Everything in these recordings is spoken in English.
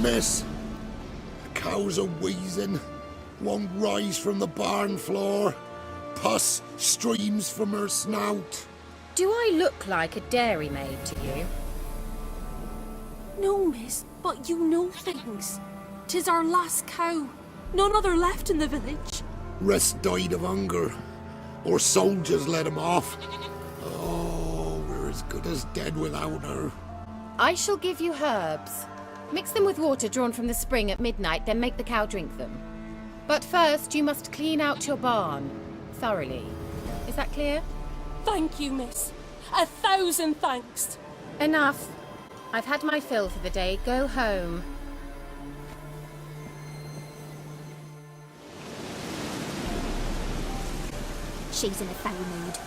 Miss, the cows are wheezing, won't rise from the barn floor. Pus streams from her snout. Do I look like a dairymaid to you? No, miss, but you know things. 'Tis our last cow. None other left in the village. Rest died of hunger, or soldiers let him off. Oh, we're as good as dead without her. I shall give you herbs. Mix them with water drawn from the spring at midnight, then make the cow drink them. But first, you must clean out your barn. Thoroughly. Is that clear? Thank you, miss. 1,000 thanks. Enough. I've had my fill for the day. Go home. She's in a foul mood.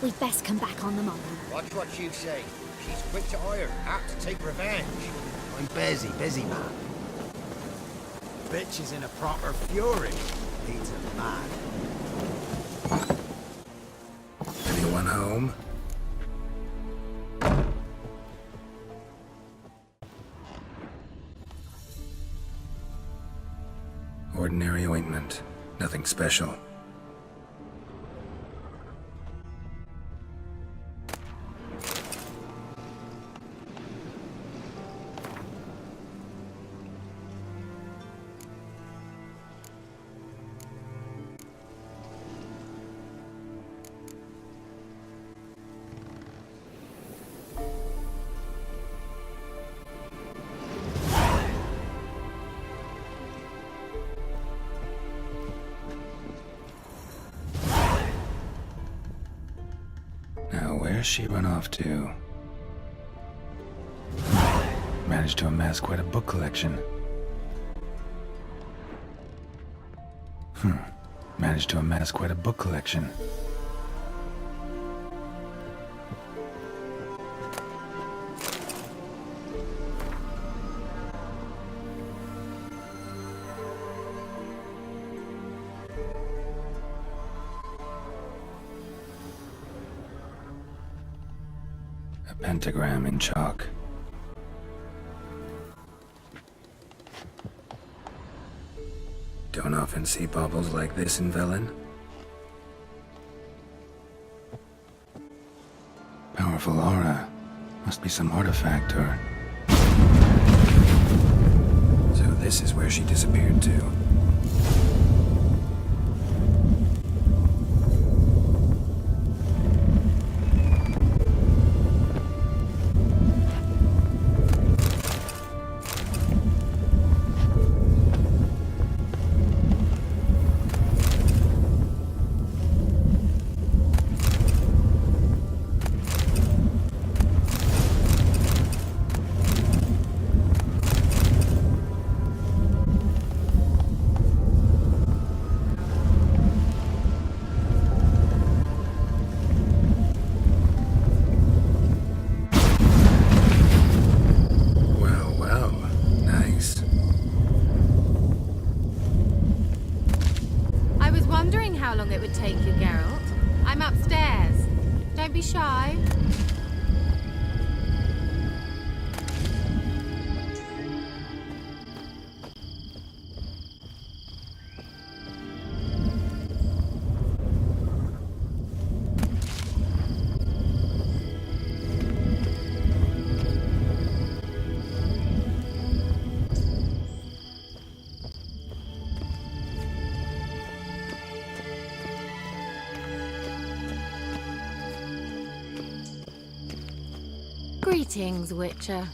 We'd best come back on the morrow. Watch what you say. She's quick to ire, apt to take revenge. I'm busy man. Bitch is in a proper fury. Leads him mad. Anyone home? Ordinary ointment. Nothing special. Now, where's she run off to? Managed to amass quite a book collection. Managed to amass quite a book collection. A pentagram in chalk. Don't often see baubles like this in Velen. Powerful aura. Must be some artifact or... So this is where she disappeared to. How long it would take you, Geralt. I'm upstairs. Don't be shy. Greetings, Witcher.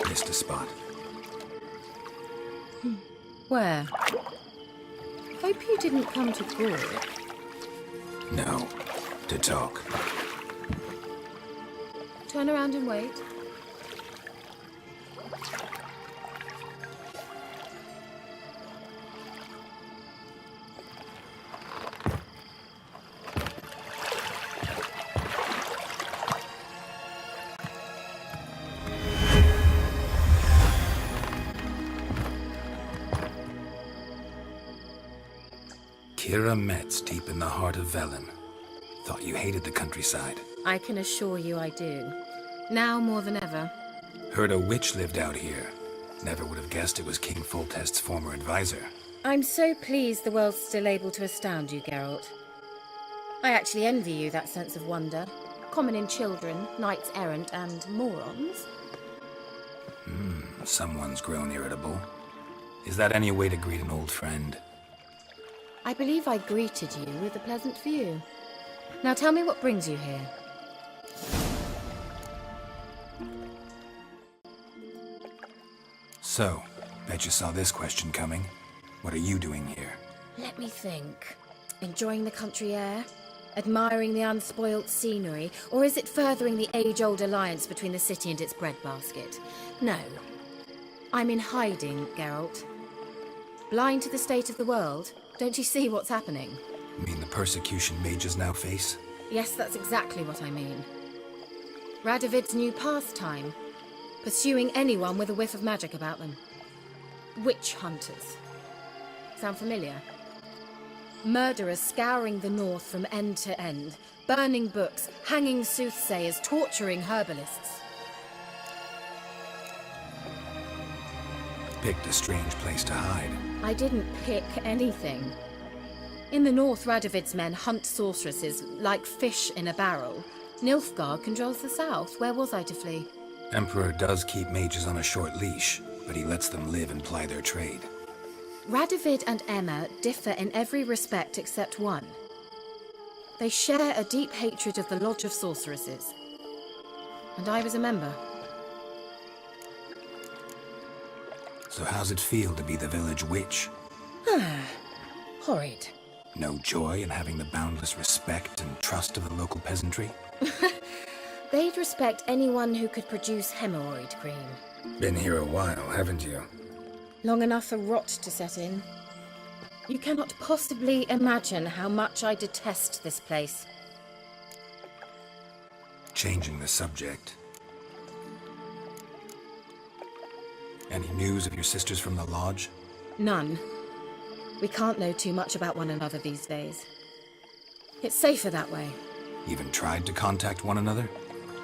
Missed a spot. Where? Hope you didn't come to Gore. No. To talk. Turn around and wait. Keira Metz deep in the heart of Velen. Thought you hated the countryside. I can assure you I do. Now more than ever. Heard a witch lived out here. Never would have guessed it was King Foltest's former advisor. I'm so pleased the world's still able to astound you, Geralt. I actually envy you that sense of wonder. Common in children, knights errant, and morons. Someone's grown irritable. Is that any way to greet an old friend? I believe I greeted you with a pleasant view. Now tell me what brings you here. So, bet you saw this question coming. What are you doing here? Let me think. Enjoying the country air? Admiring the unspoilt scenery? Or is it furthering the age-old alliance between the city and its breadbasket? No. I'm in hiding, Geralt. Blind to the state of the world? Don't you see what's happening? You mean the persecution mages now face? Yes, that's exactly what I mean. Radovid's new pastime. Pursuing anyone with a whiff of magic about them. Witch hunters. Sound familiar? Murderers scouring the north from end to end, burning books, hanging soothsayers, torturing herbalists. Picked a strange place to hide. I didn't pick anything. In the north, Radovid's men hunt sorceresses like fish in a barrel. Nilfgaard controls the south. Where was I to flee? Emperor does keep mages on a short leash, but he lets them live and ply their trade. Radovid and Emma differ in every respect except one. They share a deep hatred of the Lodge of Sorceresses. And I was a member. So how's it feel to be the village witch? Horrid. No joy in having the boundless respect and trust of the local peasantry? They'd respect anyone who could produce hemorrhoid cream. Been here a while, haven't you? Long enough for rot to set in. You cannot possibly imagine how much I detest this place. Changing the subject. Any news of your sisters from the lodge? None. We can't know too much about one another these days. It's safer that way. Even tried to contact one another?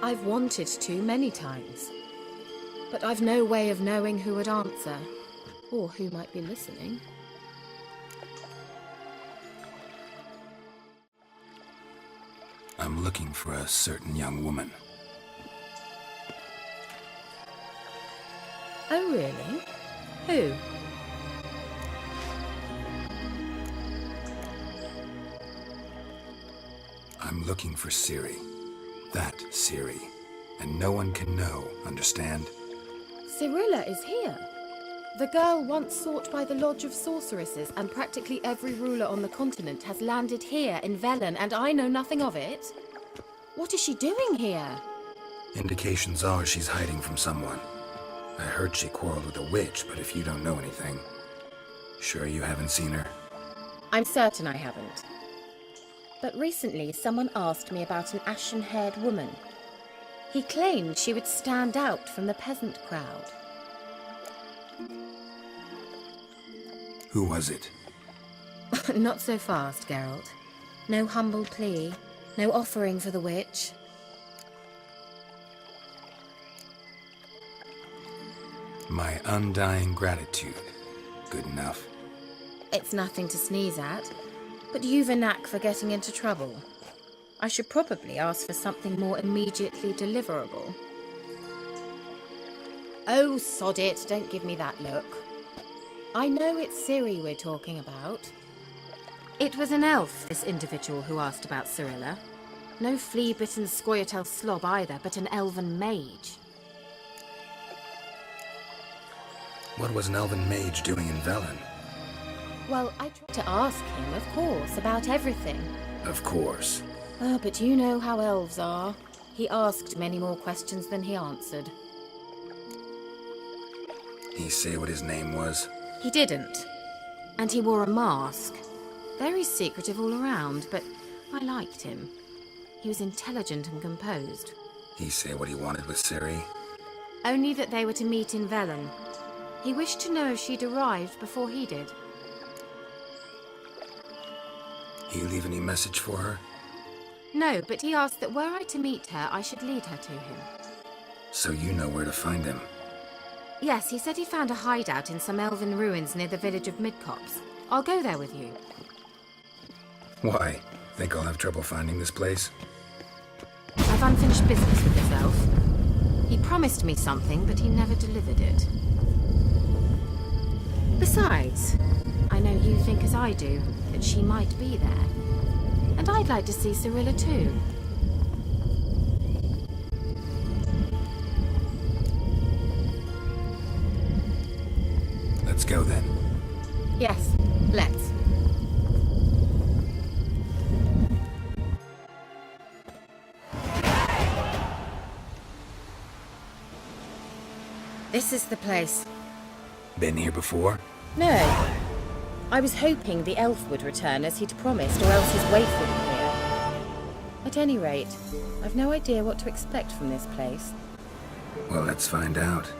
I've wanted to many times. But I've no way of knowing who would answer. Or who might be listening. I'm looking for a certain young woman. Oh, really? Who? I'm looking for Ciri. That Ciri. And no one can know, understand? Cirilla is here. The girl once sought by the Lodge of Sorceresses, and practically every ruler on the continent has landed here in Velen, and I know nothing of it. What is she doing here? Indications are she's hiding from someone. I heard she quarreled with a witch, but if you don't know anything... Sure you haven't seen her? I'm certain I haven't. But recently someone asked me about an ashen-haired woman. He claimed she would stand out from the peasant crowd. Who was it? Not so fast, Geralt. No humble plea, no offering for the witch. My undying gratitude. Good enough. It's nothing to sneeze at, but you've a knack for getting into trouble. I should probably ask for something more immediately deliverable. Oh, sod it, don't give me that look. I know it's Ciri we're talking about. It was an elf, this individual who asked about Cirilla. No flea-bitten Scoia'tael slob either, but an elven mage. What was an elven mage doing in Velen? Well, I tried to ask him, of course, about everything. Of course. Oh, but you know how elves are. He asked many more questions than he answered. He say what his name was? He didn't. And he wore a mask. Very secretive all around, but I liked him. He was intelligent and composed. He say what he wanted with Ciri? Only that they were to meet in Velen. He wished to know if she'd arrived before he did. He leave any message for her? No, but he asked that were I to meet her, I should lead her to him. So you know where to find him. Yes, he said he found a hideout in some elven ruins near the village of Middcops. I'll go there with you. Why? Think I'll have trouble finding this place? I've unfinished business with this elf. He promised me something, but he never delivered it. Besides, I know you think as I do, that she might be there. And I'd like to see Cyrilla too. Let's go then. Yes, let's. This is the place. Been here before? No. I was hoping the elf would return as he'd promised, or else his waif would appear. At any rate, I've no idea what to expect from this place. Well, let's find out.